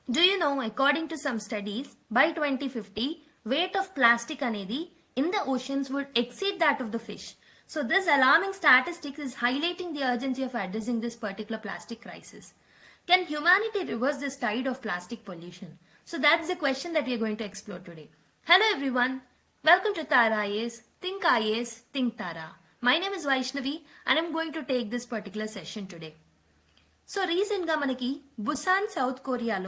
Do you know, according to some studies, by 2050, weight of plastic anedi in the oceans would exceed that of the fish. So this alarming statistic is highlighting the urgency of addressing this particular plastic crisis. Can humanity reverse this tide of plastic pollution? So that's the question that we are going to explore today. Hello everyone, welcome to Tara IAS, Think IAS, Think Tara. My name is Vaishnavi and I'm going to take this particular session today. So recently manaki Busan, South Korea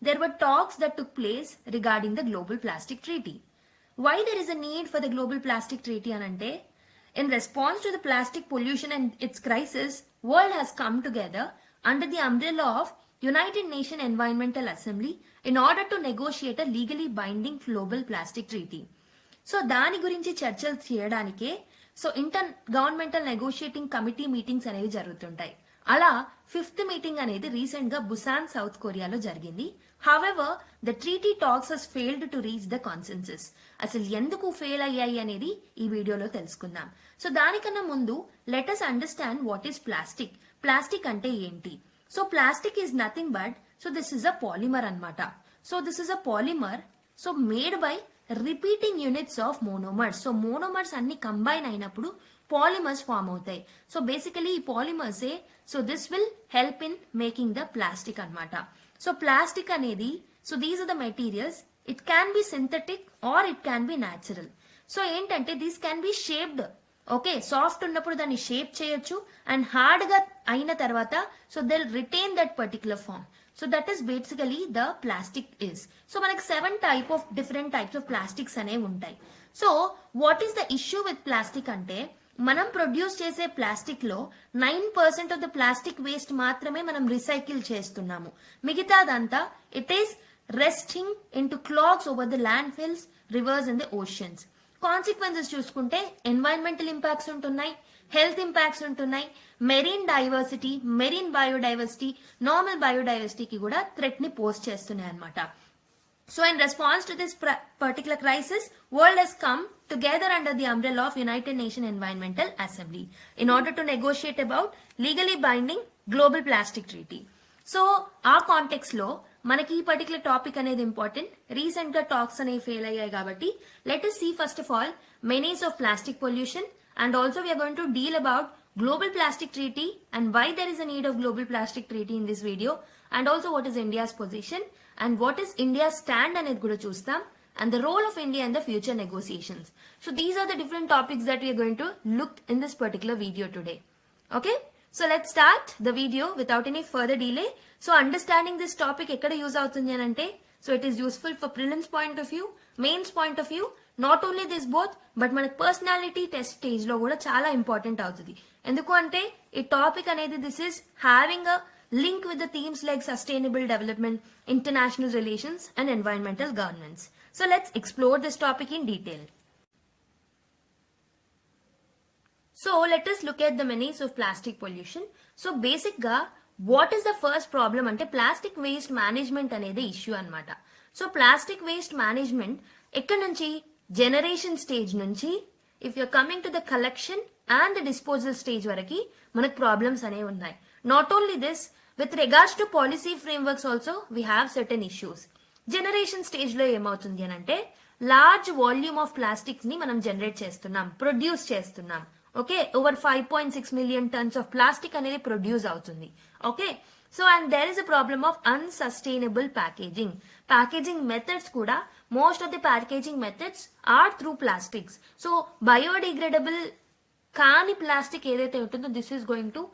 there were talks that took place regarding the global plastic treaty. Why there is a need for the global plastic treaty anante? In response to the plastic pollution and its crisis, world has come together under the umbrella of United Nations Environmental Assembly in order to negotiate a legally binding global plastic treaty. So దాని గురించి చర్చలు చేయడానికే so inter governmental negotiating committee meetings అనేవి జరుగుతుంటాయి. అలా 5th meeting అనేది recent గా Busan south కొరియాలో జరిగింది. However the treaty talks has failed to reach the consensus. అసలు ఎందుకు ఫెయిల్ అయ్యాయి అనేది ఈ వీడియోలో తెలుసుకుందాం. సో దానికన్నా ముందు let us understand what is plastic. Plastic అంటే ఏంటి? So plastic is nothing but so this is a polymer అన్నమాట. So this is a polymer so made by repeating units of monomers. So monomers అన్ని combine అయినప్పుడు polymers form అవుతాయి. So basically ఈ పాలిమర్సే so this will help in making the plastic అన్నమాట. So plastic అనేది so these are the materials. It can be synthetic are it can be natural. So ఏంటంటే these can be shaped. Okay, soft ఉన్నప్పుడు దాన్ని shape చేయొచ్చు and hard గా అయిన తర్వాత so they retain that particular form. So that is basically the plastic is. So మనకి 7 different types of plastics అనేవి ఉంటాయి. So what is the issue with plastic అంటే మనం ప్రొడ్యూస్ చేసే ప్లాస్టిక్ లో 9% ఆఫ్ ద ప్లాస్టిక్ వేస్ట్ మాత్రమే మనం recycle చేస్తున్నాము. మిగతాదంతా it is resting in to clogs over the landfills, rivers and the oceans. Consequences చూసుకుంటే ఎన్వైరన్మెంటల్ ఇంపాక్ట్స్ ఉంటున్నాయి, హెల్త్ ఇంపాక్ట్స్ ఉంటున్నాయి, marine diversity, marine biodiversity, normal బయోడైవర్సిటీకి కూడా థ్రెట్ ని పోజ్ చేస్తున్నాయి అన్నమాట. So in response to this particular crisis, world has come together under the umbrella of United Nations Environmental Assembly in order to negotiate about legally binding global plastic treaty. So ఆ context లో మనకి ఈ particular topic అనేది important. Recent గా talks అనేవి fail అయ్యాయి కాబట్టి let us see first of all menace of plastic pollution and also we are going to deal about global plastic treaty and why there is a need of global plastic treaty in this video and also what is India's position and what is India's stand అనేది కూడా చూస్తాం and the role of India in the future negotiations. So these are the different topics that we are going to look in this particular video today. Okay, so let's start the video without any further delay. So understanding this topic ekkada use avutundi anante so it is useful for prelims point of view, mains point of view, not only this both but మనకి personality test stage లో కూడా చాలా important అవుతుంది. ఎందుకు అంటే ఈ topic అనేది this is having a link with the themes like sustainable development, international relations and environmental governance. So let's explore this topic in detail. So let us look at the menace of plastic pollution. So basic ga what is the first problem ante plastic waste management anedi issue anamata. So plastic waste management ekkada nunchi generation stage nunchi if you're coming to the collection and the disposal stage varaki manaku problems ane unnai. Not only this, with regards to policy frameworks also we have certain issues. Generation stage లో ఏమవుతుంది అని అంటే large volume of plastics ని మనం generate చేస్తున్నాం, produce చేస్తున్నాం. Okay, over 5.6 million tons of plastic అనేది produce అవుతుంది. Okay, so and there is a problem of unsustainable packaging. Packaging methods కూడా most of the packaging methods are through plastics. So biodegradable కాని plastic ఏదైతే ఉంటుందో this is going to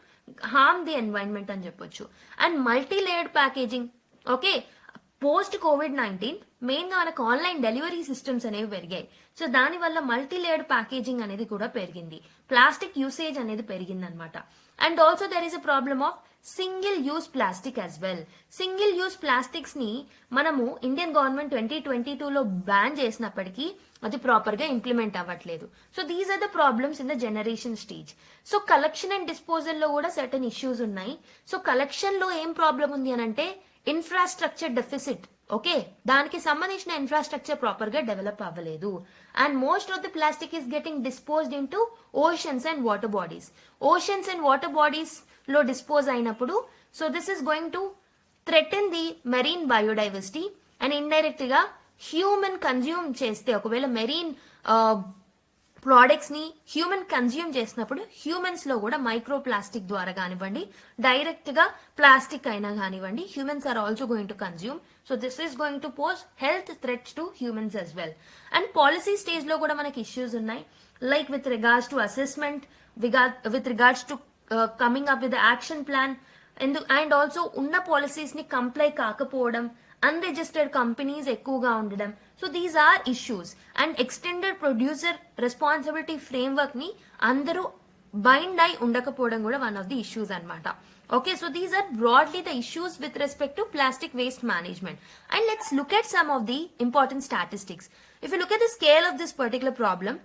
harm the environment అని చెప్పొచ్చు. And multi layered packaging. Okay, post కోవిడ్-19 main గా మనకు online delivery systems అనేవి పెరిగాయి. సో దాని వల్ల మల్టీ లేయర్డ్ ప్యాకేజింగ్ అనేది కూడా పెరిగింది, ప్లాస్టిక్ యూసేజ్ అనేది పెరిగింది అనమాట. And also there is a problem of single use plastic as well. Single use plastics ని మనము ఇండియన్ గవర్నమెంట్ 2022లో బ్యాన్ చేసినప్పటికీ అది ప్రాపర్ గా ఇంప్లిమెంట్ అవ్వట్లేదు. So these are the problems in the generation stage. So collection and disposal లో కూడా certain issues ఉన్నాయి. So collection లో ఏం ప్రాబ్లం ఉంది అని అంటే ఇన్ఫ్రాస్ట్రక్చర్ డెఫిసిట్. ఓకే, దానికి సంబంధించిన ఇన్ఫ్రాస్ట్రక్చర్ ప్రాపర్ గా డెవలప్ అవ్వలేదు. And most of the plastic is getting disposed into oceans and water bodies. Oceans and water bodies లో డిస్పోజ్ అయినప్పుడు so this is going to threaten the marine biodiversity and indirect గా human consume చేస్తే, ఒకవేళ marine products ని human consume చేసినప్పుడు humans లో కూడా micro plastic ద్వారా కానివ్వండి, డైరెక్ట్ గా ప్లాస్టిక్ అయినా కానివ్వండి, humans are also going to consume. So this is going to pose health threats to humans as well. And policy stage లో కూడా మనకి ఇష్యూస్ ఉన్నాయి, like with regards to assessment, with regards to coming up with action plan, and also ఉన్న policies ని comply కాకపోవడం, unregistered companies ఎక్కువగా ఉండడం. So these are issues. And extended producer responsibility framework ని అందరూ బైండ్ అయి ఉండకపోవడం కూడా వన్ ఆఫ్ ది ఇష్యూస్ అన్నమాట. Okay, so these are broadly the issues with respect to plastic waste management. And let's look at some of the important statistics. If you look at the scale of this particular problem,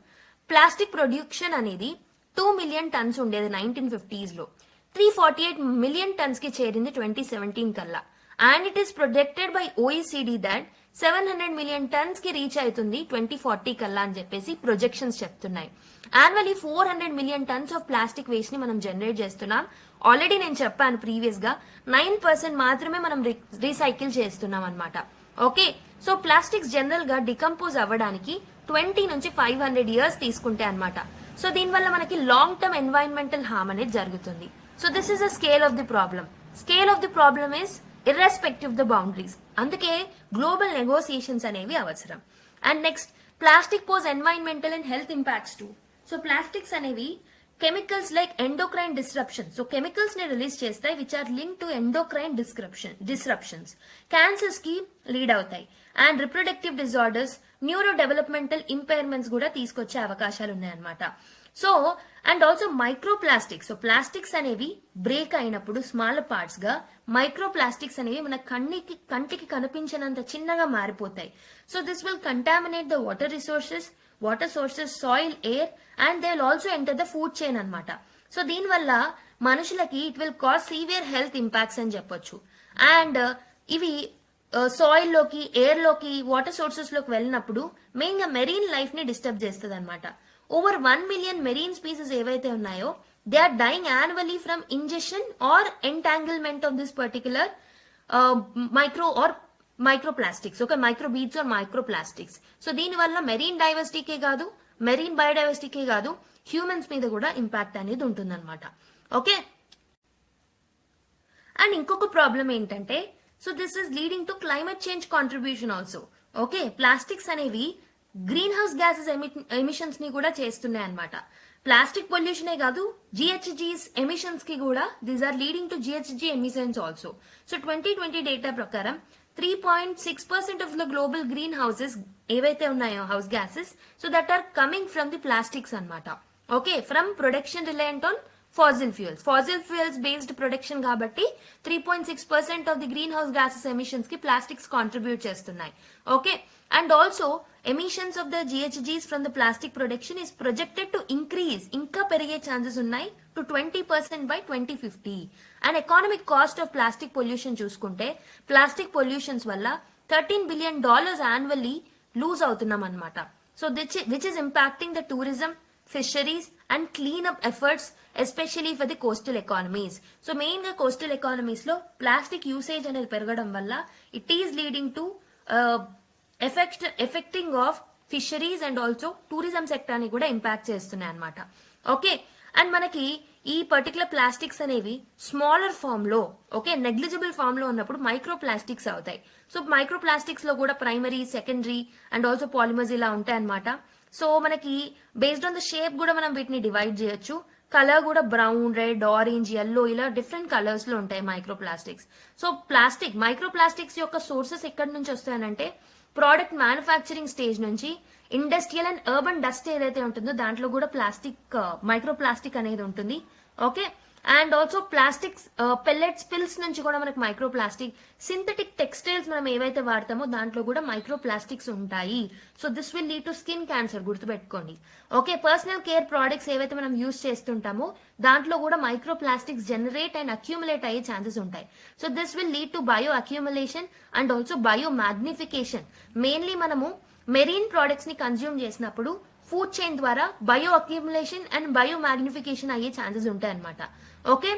plastic production అనేది 2 million tons ఉండేది 1950s లో, 348 million tons కి చేరింది 2017 కల్లా. And it is projected by OECD that 700 million tons కి reach అవుతుంది 2040 కల్లా అని చెప్పేసి ప్రొజెక్షన్స్ చెప్తున్నాయి. Annually 400 million tons of plastic waste ని మనం జనరేట్ చేస్తున్నాం. ఆల్రెడీ నేను చెప్పాను ప్రీవియస్ గా 9% మాత్రమే మనం రీసైకిల్ చేస్తున్నాం అనమాట. ఓకే, సో ప్లాస్టిక్స్ జనరల్ గా డికంపోజ్ అవ్వడానికి 20 నుంచి 500 years తీసుకుంటే అనమాట. సో దీనివల్ల మనకి లాంగ్ టర్మ్ ఎన్వైరన్మెంటల్ హార్మ్ అనేది జరుగుతుంది. So this is the scale of the problem. Scale of the problem is irrespective of the boundaries. అందుకే గ్లోబల్ నెగోసియేషన్స్ అనేవి అవసరం. And next, plastic pose environmental and health impacts too. So plastics అనేవి chemicals like endocrine disruption, so chemicals ని release చేస్తాయి which are link to endocrine disruptions, cancers కి lead అవుతాయి. And reproductive disorders, neuro developmental impairments కూడా తీసుకొచ్చే అవకాశాలు ఉన్నాయన్నమాట. So and also micro plastics, so plastics అనేవి బ్రేక్ అయినప్పుడు స్మాల్ పార్ట్స్ గా మైక్రో ప్లాస్టిక్స్ అనేవి మన కంటికి కనిపించినంత చిన్నగా మారిపోతాయి. So this will contaminate the water sources, soil, air, and they will also enter the food chain అనమాట. సో దీనివల్ల మనుషులకి it will cause severe health impacts అని చెప్పొచ్చు. అండ్ ఇవి సాయిల్ లోకి, ఎయిర్ లోకి, వాటర్ సోర్సెస్ లోకి వెళ్ళినప్పుడు మెయిన్ గా మెరీన్ లైఫ్ ని డిస్టర్బ్ చేస్తుంది అనమాట. ఓవర్ 1 million మెరీన్ స్పీసెస్ ఏవైతే ఉన్నాయో they are dying annually from injection or entanglement of this particular micro plastics, okay, micro beads or micro plastics. So దీనివల్ల మెరీన్ డైవర్సిటీకే కాదు, మెరీన్ బయోడైవర్సిటీకే కాదు, హ్యూమన్స్ మీద కూడా ఇంపాక్ట్ అనేది ఉంటుందన్నమాట. ఓకే, అండ్ ఇంకొక ప్రాబ్లం ఏంటంటే, so this is leading to climate change contribution also. Okay, plastics అనేవి గ్రీన్ హౌస్ గ్యాసెస్ ఎమిషన్స్ ని కూడా చేస్తున్నాయి అనమాట. ప్లాస్టిక్ పొల్యూషనే కాదు, జిహెచ్జిస్ ఎమిషన్స్ కి కూడా these are leading to GHG emissions also. So 2020 data ప్రకారం 3.6% of the global green houses ఏవైతే ఉన్నాయో house gases, so that are coming from the plastics అనమాట. Okay, from production reliant on fossil fuels based production కాబట్టి 3.6% of the green house gases emissions కి plastics contribute చేస్తున్నాయి. Okay, and also emissions of the GHGs from the plastic production is projected to increase, ఇంకా పెరిగే chances ఉన్నాయి to 20% by 2050. And economic cost of plastic pollution చూసుకుంటే plastic pollutions వల్ల $13 billion annually loose అవుతున్నాం అనమాట. So which is impacting the tourism, fisheries and cleanup efforts especially for the coastal economies. So main గా coastal economies లో plastic usage అనేది పెరగడం వల్ల it is leading to effecting of fisheries and also tourism sector ని కూడా impact చేస్తున్నాయి అనమాట. Okay, and మనకి ఈ పర్టికులర్ ప్లాస్టిక్స్ అనేవి స్మాలర్ ఫామ్ లో, ఓకే, నెగ్లిజిబుల్ ఫామ్ లో ఉన్నప్పుడు మైక్రో ప్లాస్టిక్స్ అవుతాయి. సో మైక్రో ప్లాస్టిక్స్ లో కూడా primary, secondary and also polymers ఇలా ఉంటాయి అనమాట. సో మనకి బేస్డ్ ఆన్ ద షేప్ కూడా మనం వీటిని డివైడ్ చేయొచ్చు. కలర్ కూడా బ్రౌన్, రెడ్, ఆరెంజ్, ఎల్లో ఇలా డిఫరెంట్ కలర్స్ లో ఉంటాయి micro plastics. So micro plastics యొక్క సోర్సెస్ ఎక్కడి నుంచి వస్తాయనంటే ప్రోడక్ట్ మ్యానుఫ్యాక్చరింగ్ స్టేజ్ నుంచి ఇండస్ట్రియల్ అండ్ అర్బన్ డస్ట్ ఏదైతే ఉంటుందో దాంట్లో కూడా మైక్రో ప్లాస్టిక్ అనేది ఉంటుంది. Okay, and also plastics pellet spills నుంచి కూడా మనకి మైక్రో ప్లాస్టిక్, సింథటిక్ టెక్స్టైల్స్ మనం ఏవైతే వాడతామో దాంట్లో కూడా మైక్రో ప్లాస్టిక్స్ ఉంటాయి. So this will lead to skin cancer, గుర్తుపెట్టుకోండి. ఓకే, పర్సనల్ కేర్ ప్రోడక్ట్స్ ఏవైతే మనం యూజ్ చేస్తుంటామో దాంట్లో కూడా micro plastics generate and accumulate అయ్యే ఛాన్సెస్ ఉంటాయి. So this will lead to bio accumulation and also bio magnification. Mainly మనము marine products ని consume చేసినప్పుడు ఫుడ్ చైన్ ద్వారా bio accumulation and bio magnification అయ్యే ఛాన్సెస్ ఉంటాయి అనమాట. Okay,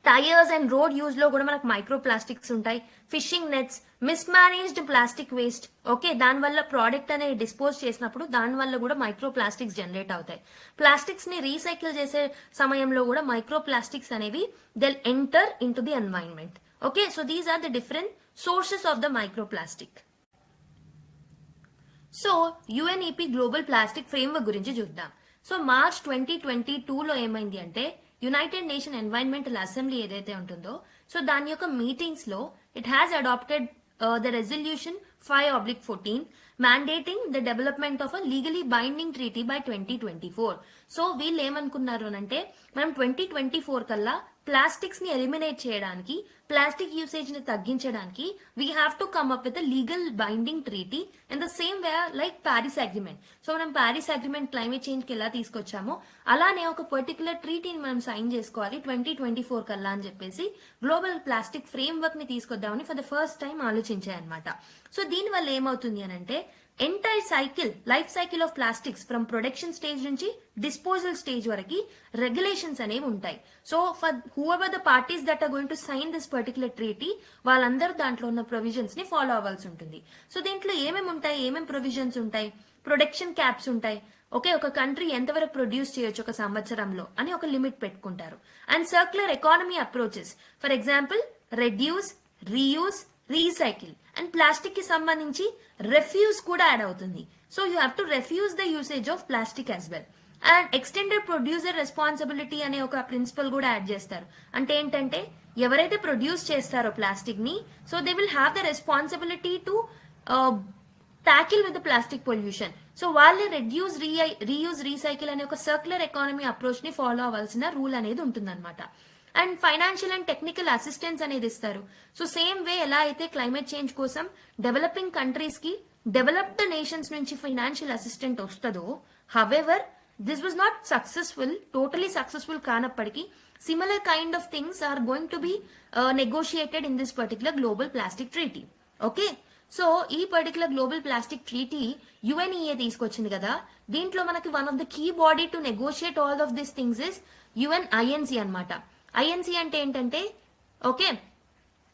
tyres and road use లో కూడా మనకు మైక్రో ప్లాస్టిక్స్ ఉంటాయి. Fishing nets, mismanaged plastic waste, okay, దానివల్ల ప్రోడక్ట్ అనేది డిస్పోజ్ చేసినప్పుడు దానివల్ల కూడా మైక్రో ప్లాస్టిక్స్ జనరేట్ అవుతాయి. ప్లాస్టిక్స్ ని రీసైకిల్ చేసే సమయంలో కూడా మైక్రో ప్లాస్టిక్స్ అనేవి they'll enter in to the environment. Okay, so these are the different sources of the micro plastic. So UNEP global plastic framework గురించి చూద్దాం. సో మార్చ్ 2022లో ఏమైంది అంటే యునైటెడ్ నేషన్ ఎన్వైరన్మెంటల్ అసెంబ్లీ ఏదైతే ఉంటుందో సో దాని యొక్క meetings లో it has adopted the resolution 5/14 mandating the development of a legally binding treaty by 2024. So వీళ్ళు ఏమనుకున్నారు అంటే మనం 2024 కల్లా ప్లాస్టిక్స్ ని ఎలిమినేట్ చేయడానికి, ప్లాస్టిక్ యూసేజ్ ని తగ్గించడానికి we have to come up with legal binding treaty in the same way like Paris agreement. So మనం ప్యారిస్ అగ్రిమెంట్ క్లైమేట్ చేంజ్ కి ఎలా తీసుకొచ్చామో అలానే ఒక పర్టికులర్ ట్రీటీని మనం సైన్ చేసుకోవాలి 2024 కల్లా అని చెప్పేసి గ్లోబల్ ప్లాస్టిక్ ఫ్రేమ్ వర్క్ ని తీసుకొద్దామని ఫర్ ద ఫస్ట్ టైం ఆలోచించాయన్నమాట. సో దీని వల్ల ఏమవుతుంది అని అంటే entire cycle, life cycle of plastics from production stage నుంచి డిస్పోజల్ స్టేజ్ వరకు రెగ్యులేషన్స్ అనేవి ఉంటాయి. So for whoever the parties that are going to sign this particular treaty వాళ్ళందరూ దాంట్లో ఉన్న ప్రొవిజన్స్ ని ఫాలో అవ్వాల్సి ఉంటుంది. సో దీంట్లో ఏమేమి ఉంటాయి, ఏమేమి ప్రొవిజన్స్ ఉంటాయి, ప్రొడక్షన్ క్యాప్స్ ఉంటాయి. ఓకే, ఒక కంట్రీ ఎంతవరకు ప్రొడ్యూస్ చేయొచ్చు ఒక సంవత్సరంలో అని ఒక లిమిట్ పెట్టుకుంటారు. And circular economy approaches, for example reduce, reuse, recycle. And plastic కి సంబంధించి రెఫ్యూజ్ కూడా యాడ్ అవుతుంది. So you have to refuse the usage of plastic as well. And extended producer responsibility అనే ఒక ప్రిన్సిపల్ కూడా యాడ్ చేస్తారు. అంటే ఏంటంటే ఎవరైతే ప్రొడ్యూస్ చేస్తారో ప్లాస్టిక్ ని so they will have the responsibility to tackle with the plastic pollution. So వాళ్ళే రెడ్యూస్, రీయూజ్, రీసైకిల్ అనే ఒక సర్క్యులర్ ఎకానమీ అప్రోచ్ ని ఫాలో అవ్వాల్సిన రూల్ అనేది ఉంటుందన్నమాట. And financial and technical assistance అనేది ఇస్తారు. సో సేమ్ వే ఎలా అయితే క్లైమేట్ చేంజ్ కోసం డెవలపింగ్ కంట్రీస్ కి డెవలప్డ్ నేషన్స్ నుంచి ఫైనాన్షియల్ అసిస్టెంట్ వస్తుందో, however this was not successful, totally successful కానప్పటికీ similar kind of things are going to be negotiated in this particular global plastic treaty. Okay, so ఈ particular global plastic treaty UNEA తీసుకొచ్చింది కదా, దీంట్లో మనకి one of the key body to negotiate all of this things is UN INC అన్నమాట. INC అంటే ఏంటంటే okay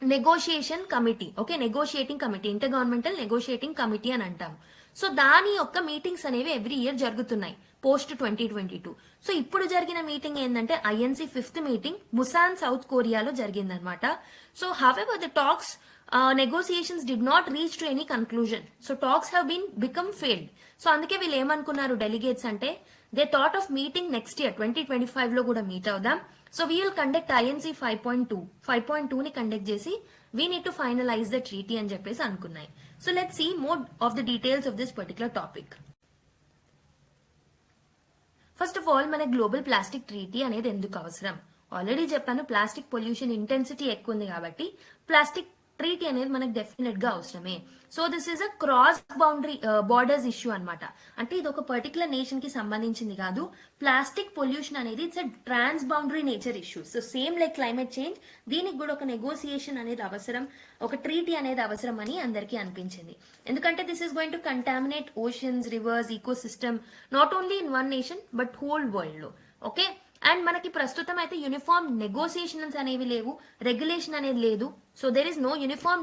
negotiation committee, okay negotiating committee, inter governmental negotiating committee అని అంటాం. సో దాని యొక్క మీటింగ్స్ అనేవి ఎవ్రీ ఇయర్ జరుగుతున్నాయి పోస్ట్ 2022. సో ఇప్పుడు జరిగిన మీటింగ్ ఏంటంటే ఐఎన్సి 5th మీటింగ్ ముసాన్, సౌత్ కొరియాలో జరిగిందనమాట. So however the talks negotiations did not reach to any conclusion. So talks have become failed. So అందుకే వీళ్ళు ఏమనుకున్నారు డెలిగేట్స్ అంటే they thought of meeting next year 2025 లో కూడా మీట్ అవుదాం. So we will conduct INC 5.2 ని కండక్ట్ చేసి we need to finalise the treaty అని చెప్పేసి అనుకున్నాయి. So let see more of the details of this particular topic. First of all మన global plastic treaty అనేది ఎందుకు అవసరం? ఆల్రెడీ చెప్పాను, ప్లాస్టిక్ పొల్యూషన్ ఇంటెన్సిటీ ఎక్కువ ఉంది కాబట్టి ప్లాస్టిక్ ట్రీటీ అనేది మనకు డెఫినెట్ గా అవసరమే. So this is a cross boundary borders issue అనమాట. అంటే ఇది ఒక పర్టికులర్ నేషన్ కి సంబంధించింది కాదు. ప్లాస్టిక్ పొల్యూషన్ అనేది it's a transboundary nature issue. So same like climate change, దీనికి కూడా ఒక నెగోసియేషన్ అనేది అవసరం, ఒక ట్రీటీ అనేది అవసరం అని అందరికీ అనిపించింది. ఎందుకంటే this is going to contaminate oceans, rivers, ecosystem not only in one nation but whole world లో. ఓకే, అండ్ మనకి ప్రస్తుతం అయితే యూనిఫామ్ నెగోసియేషన్స్ అనేవి లేవు, రెగ్యులేషన్ అనేది లేదు. So there is no uniform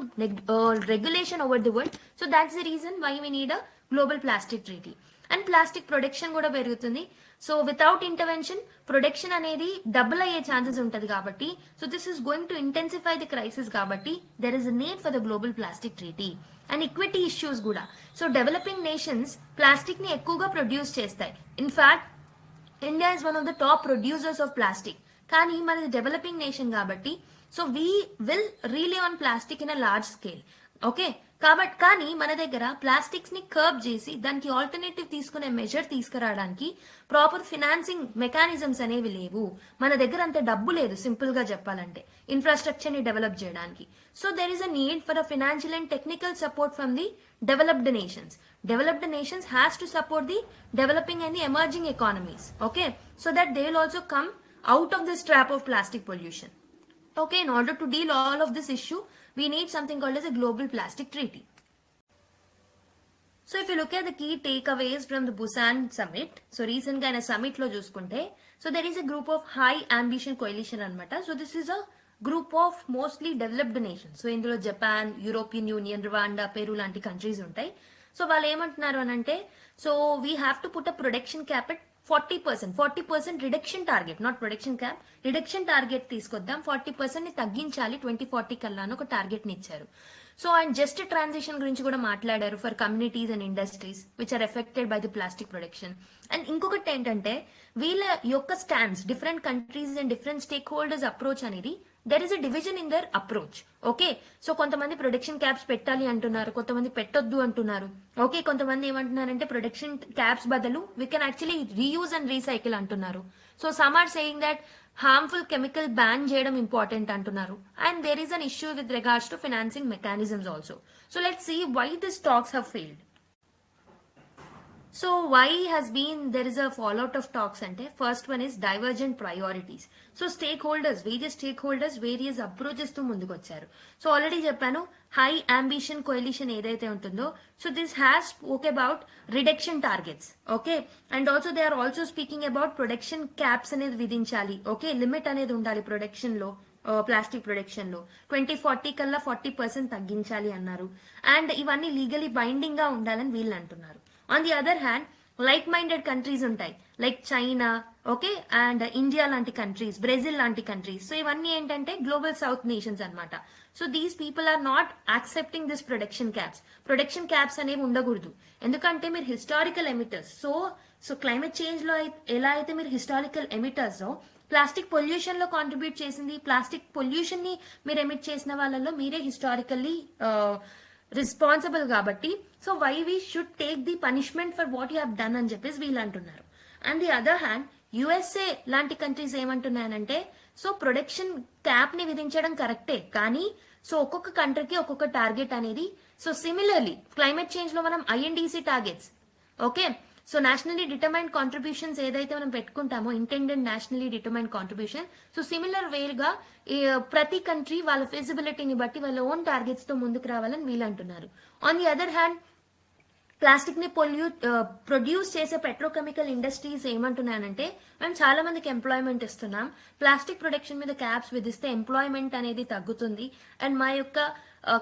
regulation over the world. So that's the reason why we need a global plastic treaty. And plastic production కూడా పెరుగుతుంది. సో వితౌట్ ఇంటర్వెన్షన్ ప్రొడక్షన్ అనేది డబుల్ అయ్యే chances ఉంటుంది కాబట్టి so this is going to intensify the crisis కాబట్టి there is a need for the global plastic treaty. And equity issues కూడా. So developing nations plastic ని ఎక్కువగా ప్రొడ్యూస్ చేస్తాయి. In fact India is one of the top producers of plastic. కానీ మనది developing nation కాబట్టి so we will rely on plastic in a large scale. Okay, కాబట్టి కానీ మన దగ్గర ప్లాస్టిక్స్ ని కర్బ్ చేసి దానికి ఆల్టర్నేటివ్ తీసుకునే మెజర్ తీసుకురావడానికి ప్రాపర్ ఫినాన్సింగ్ మెకానిజమ్స్ అనేవి లేవు. మన దగ్గర అంత డబ్బు లేదు సింపుల్ గా చెప్పాలంటే ఇన్ఫ్రాస్ట్రక్చర్ ని డెవలప్ చేయడానికి. So there is a need for a financial and technical support from the developed nations. Developed nations has to support the developing and the emerging economies. Okay, so that they will also come out of this trap of plastic pollution. Okay, in order to deal all of this issue, we need something called as a global plastic treaty. So if you look at the key takeaways from the Busan summit, so recent గా summit లో చూసుకుంటే, so there is a group of high ambition coalition అన్నమాట. So this is a group of mostly developed nations. So ఇందులో Japan, European Union, Rwanda, Peru లాంటి countries ఉంటాయి. So వాళ్ళు ఏమంటున్నారు అని అంటే, so we have to put a production cap at 40% reduction target, not production cap, reduction target తీసుకొద్దాం, 40% ని తగ్గించాలి 2040 కల్లా అని ఒక టార్గెట్ ని ఇచ్చారు. సో అండ్ జస్ట్ ట్రాన్సిషన్ గురించి కూడా మాట్లాడారు for communities and industries which are affected by the plastic production. And ఇంకొకటి ఏంటంటే వీళ్ళ యొక్క stands, different countries and different stakeholders approach అనేది, there is a division in their approach. Okay, so కొంతమంది production caps పెట్టాలి అంటున్నారు, కొంతమంది పెట్టొద్దు అంటున్నారు. ఓకే, కొంతమంది ఏమంటున్నారంటే ప్రొడక్షన్ క్యాప్స్ బదులు we can actually reuse and recycle అంటున్నారు. So some are saying that harmful chemical ban చేయడం ఇంపార్టెంట్ అంటున్నారు. And there is an issue with regards to financing mechanisms also. So let's see why this talks have failed. So why has been there is a fallout of talks ante, first one is divergent priorities. So stakeholders, various approaches to munduku vacharu. So already cheppanu, high ambition coalition edaithe untundo, so this has spoke about reduction targets. Okay, and also they are also speaking about production caps anedi vidinchali. Okay, limit anedi undali production lo, plastic production లో 2040 కల్లా 40% తగ్గించాలి అన్నారు. And ఇవన్నీ legally binding గా ఉండాలని వీళ్ళు అంటున్నారు. On the other hand like minded countries ఉంటాయి, like China, okay, and India లాంటి కంట్రీస్, బ్రెజిల్ లాంటి కంట్రీస్. సో ఇవన్నీ ఏంటంటే గ్లోబల్ సౌత్ నేషన్స్ అన్నమాట. So these people are not accepting this production caps అనేవి ఉండకూడదు. ఎందుకంటే మీరు historical emitters, so climate change లో ఎలా అయితే మీరు హిస్టారికల్ ఎమిటర్స్ ప్లాస్టిక్ పొల్యూషన్ లో కాంట్రిబ్యూట్ చేసింది, ప్లాస్టిక్ పొల్యూషన్ ని మీరు ఎమిట్ చేసిన వాళ్ళలో మీరే హిస్టారికల్లీ రెస్పాన్సిబుల్ కాబట్టి, so why we should take the punishment for what you have done అని చెప్పేసి వీళ్ళు అంటున్నారు. And the other hand USA లాంటి కంట్రీస్ ఏమంటున్నాయనంటే, సో ప్రొడక్షన్ క్యాప్ ని విధించడం కరెక్టే, కానీ సో ఒక్కొక్క కంట్రీకి ఒక్కొక్క టార్గెట్ అనేది. సో సిమిలర్లీ క్లైమేట్ చేంజ్ లో మనం INDC targets, okay, so nationally determined contributions ఏదైతే మనం పెట్టుకుంటామో, intended nationally determined contribution, so similar వేగా ప్రతి కంట్రీ వాళ్ళ ఫిజిబిలిటీని బట్టి వాళ్ళ ఓన్ టార్గెట్స్ తో ముందుకు రావాలని వీళ్ళు అంటున్నారు. On the other hand plastic ని ప్రొడ్యూస్ చేసే పెట్రోకెమికల్ ఇండస్ట్రీస్ ఏమంటున్నానంటే, మేము చాలా మందికి ఎంప్లాయ్మెంట్ ఇస్తున్నాం, ప్లాస్టిక్ ప్రొడక్షన్ మీద క్యాప్స్ విధిస్తే ఎంప్లాయ్మెంట్ అనేది తగ్గుతుంది అండ్ మా యొక్క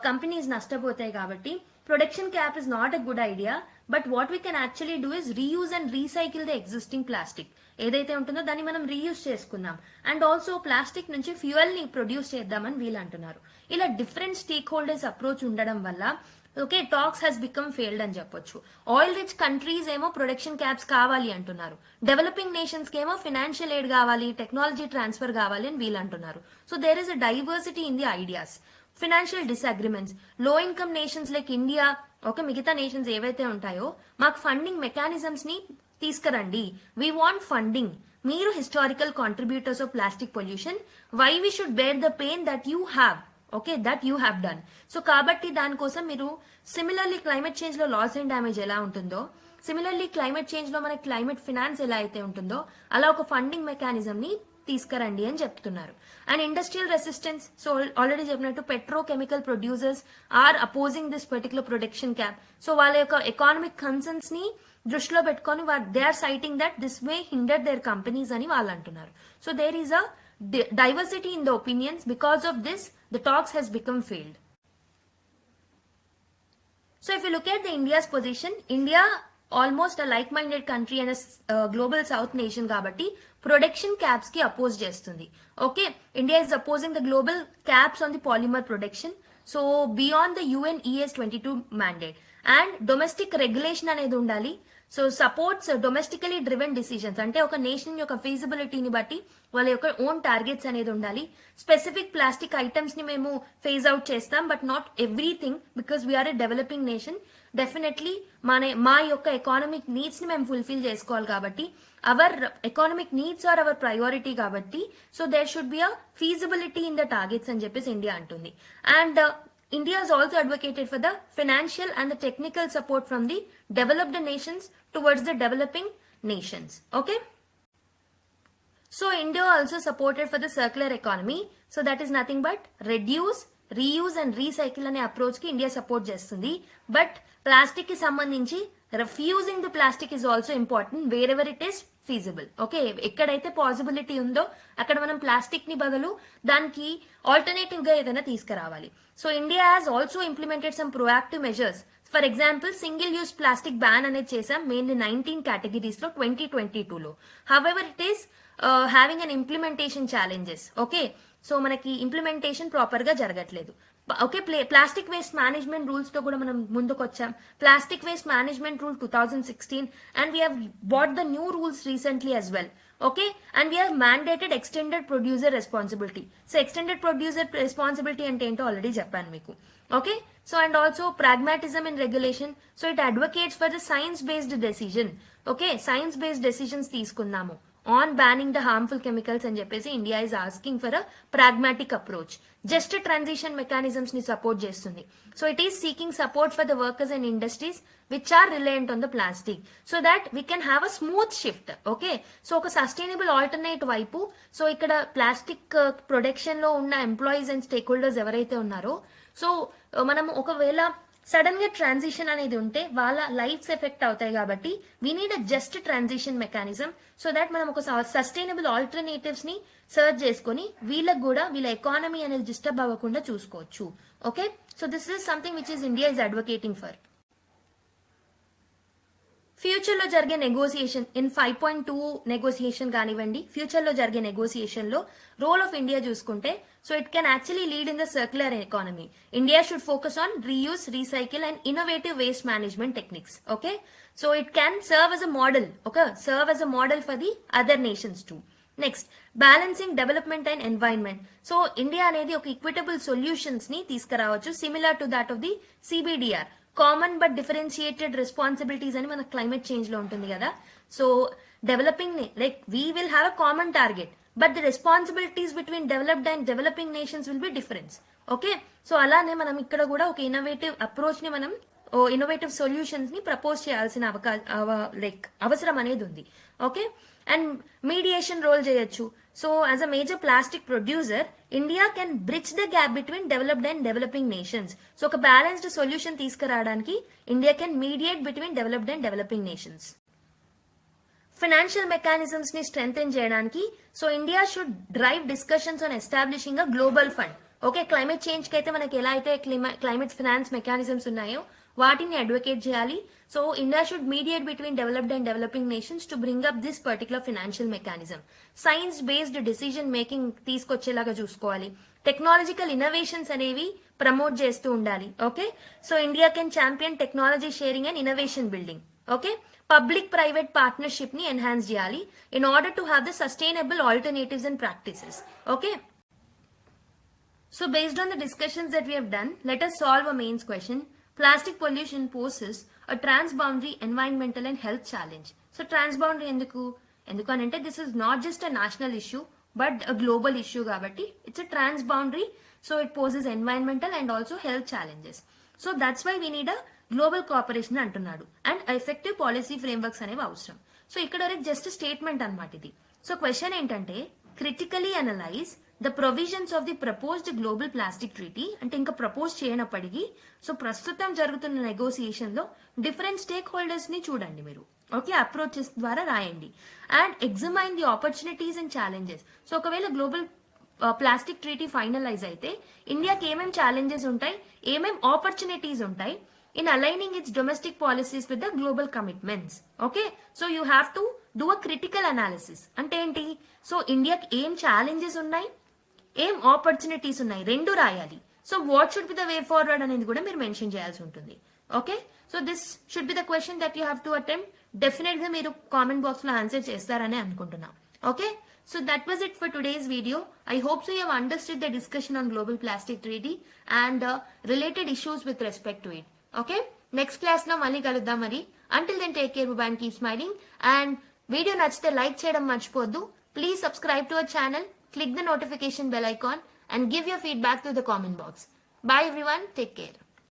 కంపెనీస్ నష్టపోతాయి, కాబట్టి production cap is not a good idea. But what we can actually do is reuse and recycle the existing plastic. ఏదైతే ఉంటుందో దాన్ని మనం రీయూజ్ చేసుకుందాం అండ్ ఆల్సో ప్లాస్టిక్ నుంచి ఫ్యూయల్ ని ప్రొడ్యూస్ చేద్దామని వీళ్ళు అంటున్నారు. ఇలా డిఫరెంట్ స్టేక్ హోల్డర్స్ అప్రోచ్ ఉండడం వల్ల okay talks has become failed అని చెప్పొచ్చు. ఆయిల్ రిచ్ కంట్రీస్ ఏమో ప్రొడక్షన్ క్యాప్స్ కావాలి అంటున్నారు, డెవలపింగ్ నేషన్స్ కి ఏమో ఫైనాన్షియల్ ఎయిడ్ కావాలి, టెక్నాలజీ ట్రాన్స్ఫర్ కావాలి అని వీళ్ళు అంటున్నారు. So there is a diversity in the ideas, financial disagreements. Low income nations like India, okay, మిగతా నేషన్స్ ఏవైతే ఉంటాయో మాకు ఫండింగ్ మెకానిజమ్స్ ని తీసుకురండి, వీ వాంట్ ఫండింగ్. మీరు historical contributors of plastic pollution, why we should bear the pain that you have, okay, that you have done. So కాబట్టి దానికోసం మీరు సిమిలర్లీ క్లైమేట్ చేంజ్ లో లాస్ అండ్ డ్యామేజ్ ఎలా ఉంటుందో, similarly climate change లో మనకి climate finance ఎలా అయితే ఉంటుందో అలా ఒక ఫండింగ్ మెకానిజం ని తీసుకురండి అని చెప్తున్నారు. And industrial resistance, so already చెప్పినట్టు petrochemical producers are opposing this particular production cap. So వాళ్ళ యొక్క ఎకానమిక్ కన్సర్న్స్ ని దృష్టిలో పెట్టుకొని they are citing that this may hinder their companies అని వాళ్ళు అంటున్నారు. So there is a diversity in the opinions. Because of this, the talks has become failed. So if you look at the India's position, India almost a like-minded country and a global south nation kabatti production caps ki oppose chestundi. Okay, India is opposing the global caps on the polymer production, so beyond the UN ES 22 mandate, and domestic regulation anedi undali. So supports domestically driven decisions, అంటే ఒక nation యొక్క ఫీజిబిలిటీని బట్టి వాళ్ళ యొక్క own targets అనేది ఉండాలి. Specific plastic items ని మేము ఫేజ్ అవుట్ చేస్తాం, but not everything, because we are a developing nation. Definitely మా యొక్క ఎకానమిక్ నీడ్స్ ని మేము ఫుల్ఫిల్ చేసుకోవాలి, కాబట్టి our economic needs are our priority కాబట్టి so there should be a feasibility in the targets అని చెప్పేసి ఇండియా అంటుంది. And India has also advocated for the financial and the technical support from the developed nations towards the developing nations. Okay. So India also supported for the circular economy. So that is nothing but reduce, reuse and recycle అనే approach కి India support చేస్తుంది. But plastic కి సంబంధించి refusing the plastic is also important wear ever it is feasible. Okay, ఎక్కడైతే possibility ఉందో అక్కడ మనం plastic ని బదులు దానికి ఆల్టర్నేటివ్ గా ఏదైనా తీసుకురావాలి. So India has also implemented some proactive measures. For example single use plastic ban అనేది చేసాం మెయిన్లీ 19 కేటగిరీస్ లో 2022లో. However it is having an implementation challenges. Okay, so మనకి ఇంప్లిమెంటేషన్ ప్రాపర్ గా జరగట్లేదు. Okay, plastic waste management rules తో కూడా మనం ముందుకు వచ్చాం. Plastic waste management rule 2016 and we have bought the new rules recently as well. Okay, and we have mandated extended producer responsibility. So extended producer responsibility ante ento already cheppanu meeku. Okay, so and also pragmatism in regulation. So it advocates for the science based decision. Okay, science based decisions తీసుకుందాము on banning the harmful chemicals అని చెప్పేసి India is asking for a pragmatic approach. Just transition mechanisms ని support చేస్తుంది. So it is seeking support for the workers and industries which are reliant on the plastic so that we can have a smooth shift. Okay, so ఒక sustainable alternate వైపు, so ఇక్కడ plastic production లో ఉన్న employees and stake holders ఎవరైతే ఉన్నారో, so మనం ఒకవేళ sudden గా ట్రాన్సిషన్ అనేది ఉంటే వాళ్ళ లైఫ్స్ ఎఫెక్ట్ అవుతాయి. కాబట్టి we need a just transition mechanism so that మనం ఒక సస్టైనబుల్ ఆల్టర్నేటివ్స్ ని సర్చ్ చేసుకొని వీళ్ళకి కూడా వీళ్ళ ఎకానమీ అనేది డిస్టర్బ్ అవ్వకుండా చూసుకోవచ్చు. Okay, so this is something which is India is advocating for. Future లో జరిగే నెగోసియేషన్ ఇన్ 5.2 నెగోసియేషన్ కానివ్వండి, ఫ్యూచర్ లో జరిగే నెగోసియేషన్ లో రోల్ ఆఫ్ ఇండియా చూసుకుంటే, so it can actually lead in the circular economy. India should focus on reuse, recycle and innovative waste management techniques. Okay, so it can serve as a model. Okay, serve as a model for the other nations too. Next, balancing development and environment. So India అనేది ఒక equitable solutions ని తీసుకురావచ్చు similar to that of the CBDR, common but differentiated responsibilities అని మన climate change లో ఉంటుంది కదా. So developing like we will have a common target but the responsibilities between developed and developing nations will be difference. Okay, so అలానే మనం ఇక్కడ కూడా ఒక ఇన్నోవేటివ్ అప్రోచ్ ని మనం ఇన్నోవేటివ్ సొల్యూషన్స్ ని ప్రపోజ్ చేయాల్సిన అవసరం అనేది ఉంది. ఓకే, అండ్ మీడియేషన్ రోల్ చేయొచ్చు. So as a major plastic producer India can bridge the gap between developed and developing nations. So ఒక బ్యాలెన్స్డ్ సొల్యూషన్ తీసుకురావడానికి India can mediate between developed and developing nations. Financial mechanisms ని strengthen చేయడానికి, so India should drive discussions on establishing a global fund. Okay, climate change కి అయితే మనకి ఎలా అయితే climate finance mechanisms ఉన్నాయో వాటిని అడ్వకేట్ చేయాలి. So India should mediate between developed and developing nations to bring up this particular financial mechanism. Science based decision making తీసుకొచ్చేలాగా చూసుకోవాలి. టెక్నాలజికల్ ఇన్నోవేషన్స్ అనేవి ప్రమోట్ చేస్తూ ఉండాలి. Okay, so India can champion technology sharing and innovation building. Okay, public private partnership ని enhance చేయాలి in order to have the sustainable alternatives and practices. Okay, so based on the discussions that we have done, let us solve a mains question. Plastic pollution poses a transboundary environmental and health challenge. So transboundary enduku anante this is not just a national issue but a global issue kabatti it's a transboundary, so it poses environmental and also health challenges. So that's why we need a global cooperation antunnadu and effective policy frameworks anevi avasaram. So ikkada just a statement annamata idi. So question entante critically analyze the provisions of the proposed global plastic treaty అంటే ఇంకా propose చేయనప్పటికీ so ప్రస్తుతం జరుగుతున్న negotiation లో different stake holders ని చూడండి మీరు. Okay, approaches ద్వారా రాయండి and ఎగ్జామైన్ the opportunities and challenges. So ఒకవేళ గ్లోబల్ ప్లాస్టిక్ ట్రీటీ ఫైనలైజ్ అయితే ఇండియాకి ఏమేం ఛాలెంజెస్ ఉంటాయి, ఏమేం ఆపర్చునిటీస్ ఉంటాయి in aligning its domestic policies with the global commitments. Okay, so you have to do a critical analysis. అంటే ఏంటి, సో ఇండియాకి ఏం ఛాలెంజెస్ ఉన్నాయి, ఏం ఆపర్చునిటీస్ ఉన్నాయి, రెండు రాయాలి. So what should be the way forward అనేది కూడా మీరు మెన్షన్ చేయాల్సి ఉంటుంది. Okay, so this should be the question that you have to attempt. Definite గా మీరు కామెంట్ బాక్స్ లో ఆన్సర్ చేస్తారని అనుకుంటున్నాం. Okay, so that was it for today's video. I hope so you have understood the discussion on global plastic treaty and related issues with respect to it. Okay, next class lo malli kaluddam mari. Until then, take care, bye and keep smiling. And video nachithe like cheyadam marchipoddu. Please subscribe to our channel, click the notification bell icon and give your feedback to the comment box. Bye everyone, take care.